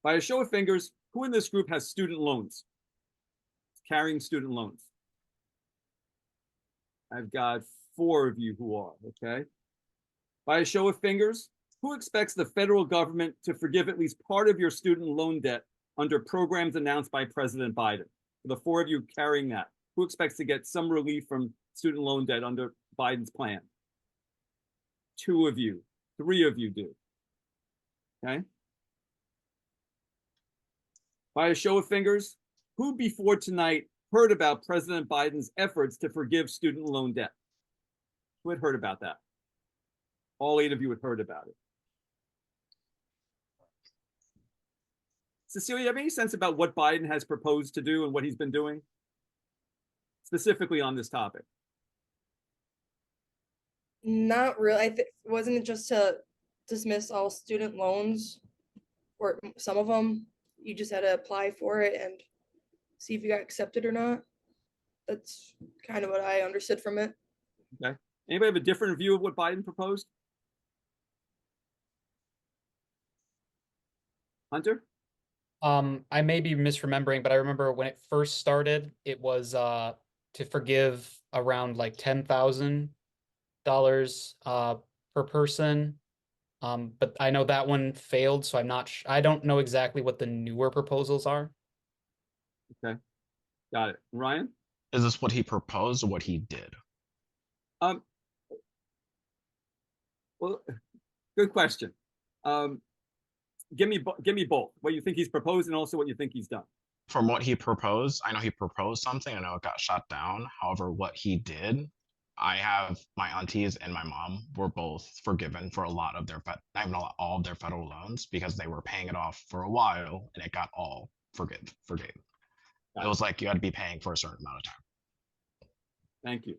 By a show of fingers, who in this group has student loans? Carrying student loans. I've got 4 of you who are, okay? By a show of fingers, who expects the federal government to forgive at least part of your student loan debt under programs announced by President Biden? For the 4 of you carrying that, who expects to get some relief from student loan debt under Biden's plan? 2 of you, 3 of you do. Okay. By a show of fingers, who before tonight heard about President Biden's efforts to forgive student loan debt? Who had heard about that? All 8 of you had heard about it. Cecilia, you have any sense about what Biden has proposed to do and what he's been doing? Specifically on this topic. Not really. Wasn't it just to dismiss all student loans, or some of them? You just had to apply for it and see if you got accepted or not. That's kind of what I understood from it. Okay. Anybody have a different view of what Biden proposed? Hunter? I may be misremembering, but I remember when it first started, it was to forgive around like $10,000 per person. But I know that one failed, so I don't know exactly what the newer proposals are. Okay. Got it. Ryan? Is this what he proposed or what he did? Well, good question. Give me both. What you think he's proposed and also what you think he's done. From what he proposed, I know he proposed something. I know it got shot down. However, what he did, I have my aunties and my mom were both forgiven for a lot of their, not even all of their federal loans because they were paying it off for a while and it got all forgave. It was like you had to be paying for a certain amount of time. Thank you.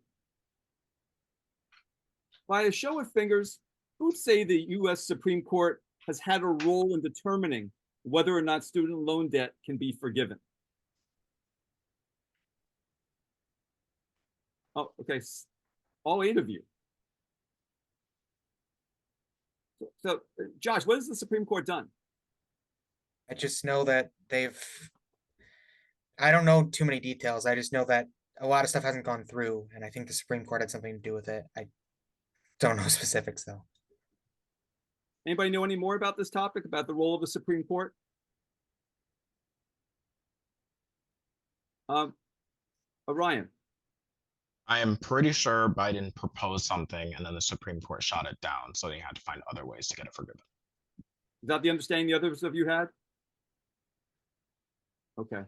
By a show of fingers, who'd say the U.S. Supreme Court has had a role in determining whether or not student loan debt can be forgiven? Oh, okay. All 8 of you. So, Josh, what has the Supreme Court done? I just know that I don't know too many details. I just know that a lot of stuff hasn't gone through, and I think the Supreme Court had something to do with it. I don't know specifics though. Anybody know any more about this topic, about the role of the Supreme Court? Ryan? I am pretty sure Biden proposed something and then the Supreme Court shot it down. So they had to find other ways to get it forgiven. Is that the understanding the others of you had? Okay.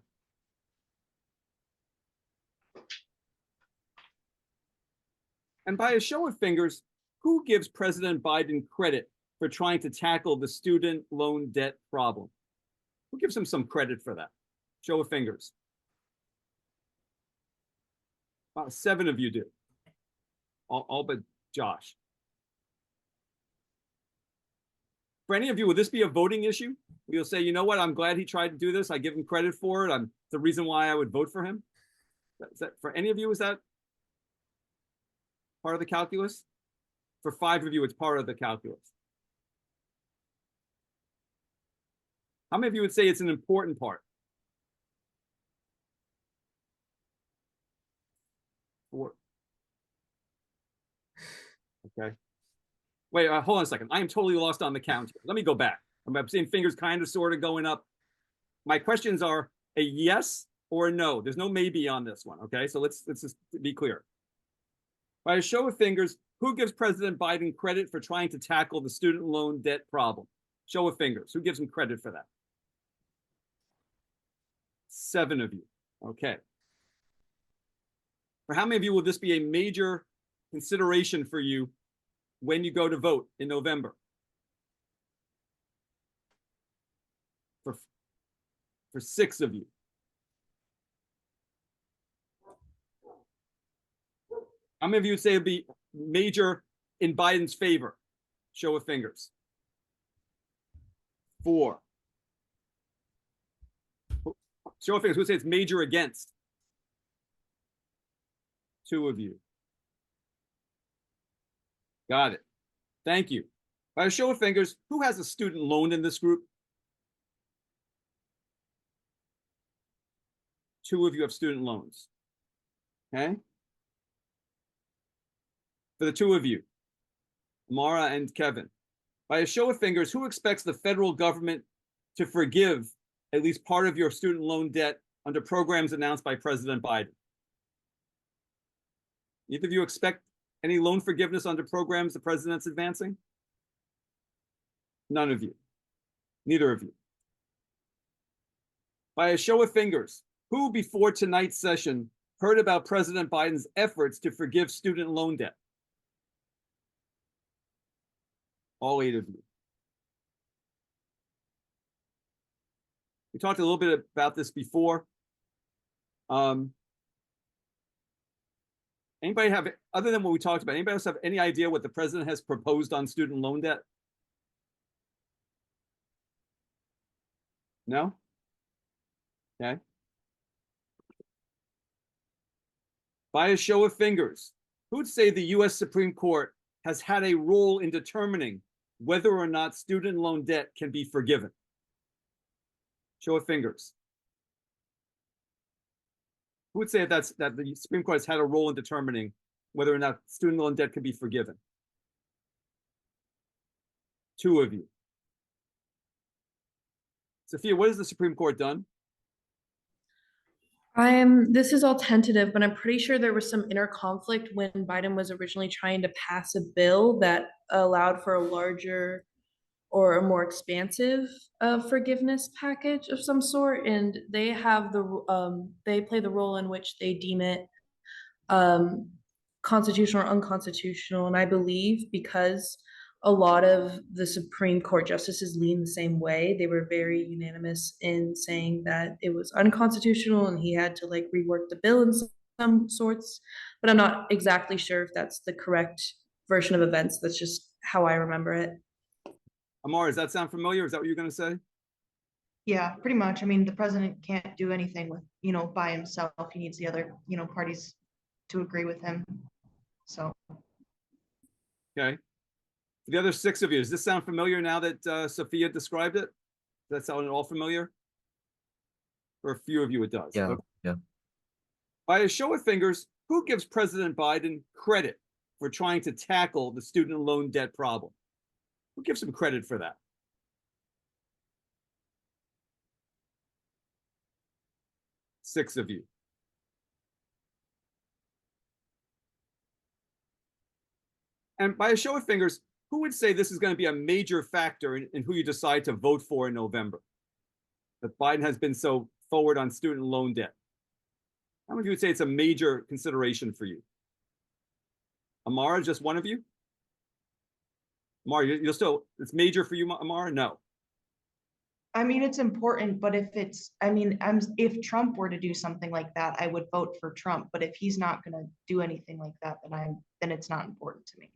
And by a show of fingers, who gives President Biden credit for trying to tackle the student loan debt problem? Who gives him some credit for that? Show of fingers. About 7 of you do. All but Josh. For any of you, will this be a voting issue? You'll say, you know what, I'm glad he tried to do this. I give him credit for it. I'm the reason why I would vote for him. Is that, for any of you, is that part of the calculus? For 5 of you, it's part of the calculus. How many of you would say it's an important part? 4. Okay. Wait, hold on a second. I am totally lost on the count. Let me go back. I'm seeing fingers kind of sort of going up. My questions are a yes or a no. There's no maybe on this one. Okay, so let's just be clear. By a show of fingers, who gives President Biden credit for trying to tackle the student loan debt problem? Show of fingers. Who gives him credit for that? 7 of you. Okay. For how many of you will this be a major consideration for you when you go to vote in November? For 6 of you. How many of you would say it'd be major in Biden's favor? Show of fingers. 4. Show of fingers. Who would say it's major against? 2 of you. Got it. Thank you. By a show of fingers, who has a student loan in this group? 2 of you have student loans. Okay? For the 2 of you, Mara and Kevin, by a show of fingers, who expects the federal government to forgive at least part of your student loan debt under programs announced by President Biden? Either of you expect any loan forgiveness under programs the president's advancing? None of you. Neither of you. By a show of fingers, who before tonight's session heard about President Biden's efforts to forgive student loan debt? All 8 of you. We talked a little bit about this before. Anybody have, other than what we talked about, anybody else have any idea what the president has proposed on student loan debt? No? Okay. By a show of fingers, who'd say the US Supreme Court has had a role in determining whether or not student loan debt can be forgiven? Show of fingers. Who would say that the Supreme Court has had a role in determining whether or not student loan debt can be forgiven? 2 of you. Sophia, what has the Supreme Court done? This is all tentative, but I'm pretty sure there was some inner conflict when Biden was originally trying to pass a bill that allowed for a larger or a more expansive forgiveness package of some sort, and they have they play the role in which they deem it constitutional or unconstitutional. And I believe because a lot of the Supreme Court justices lean the same way, they were very unanimous in saying that it was unconstitutional and he had to like rework the bill in some sorts. But I'm not exactly sure if that's the correct version of events. That's just how I remember it. Amar, does that sound familiar? Is that what you're going to say? Yeah, pretty much. I mean, the president can't do anything with, by himself. He needs the other, parties to agree with him. So. Okay. For the other 6 of you, does this sound familiar now that Sophia described it? Does that sound at all familiar? For a few of you, it does. Yeah, Okay. yeah. By a show of fingers, who gives President Biden credit for trying to tackle the student loan debt problem? Who gives him credit for that? Six of you. And by a show of fingers, who would say this is going to be a major factor in who you decide to vote for in November? That Biden has been so forward on student loan debt. How many of you would say it's a major consideration for you? Amara, just one of you? Amara, you're still, it's major for you, Amara? No. I mean, it's important, but if Trump were to do something like that, I would vote for Trump. But if he's not going to do anything like that, then it's not important to me.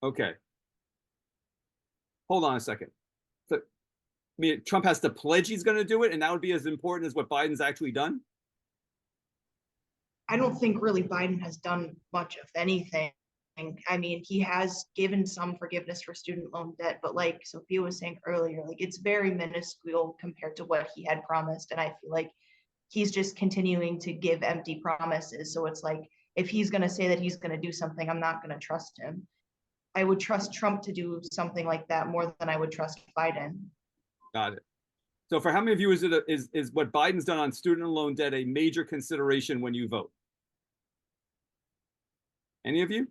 Okay. Hold on a second. So, Trump has to pledge he's going to do it, and that would be as important as what Biden's actually done? I don't think really Biden has done much of anything. I mean, he has given some forgiveness for student loan debt, but like Sophia was saying earlier, like it's very minuscule compared to what he had promised. And I feel like he's just continuing to give empty promises. So it's like, if he's going to say that he's going to do something, I'm not going to trust him. I would trust Trump to do something like that more than I would trust Biden. Got it. So for how many of you is what Biden's done on student loan debt a major consideration when you vote? Any of you?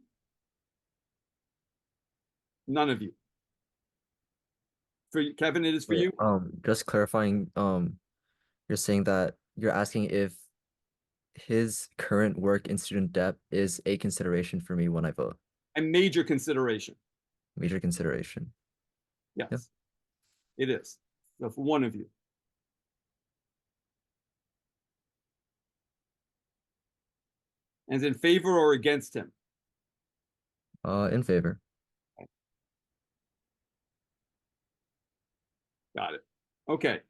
None of you. For you, Kevin, it is for you? Just clarifying, you're saying that you're asking if his current work in student debt is a consideration for me when I vote. A major consideration. Major consideration. Yes, Yep. It is. So for one of you. And in favor or against him? In favor. Got it. Okay.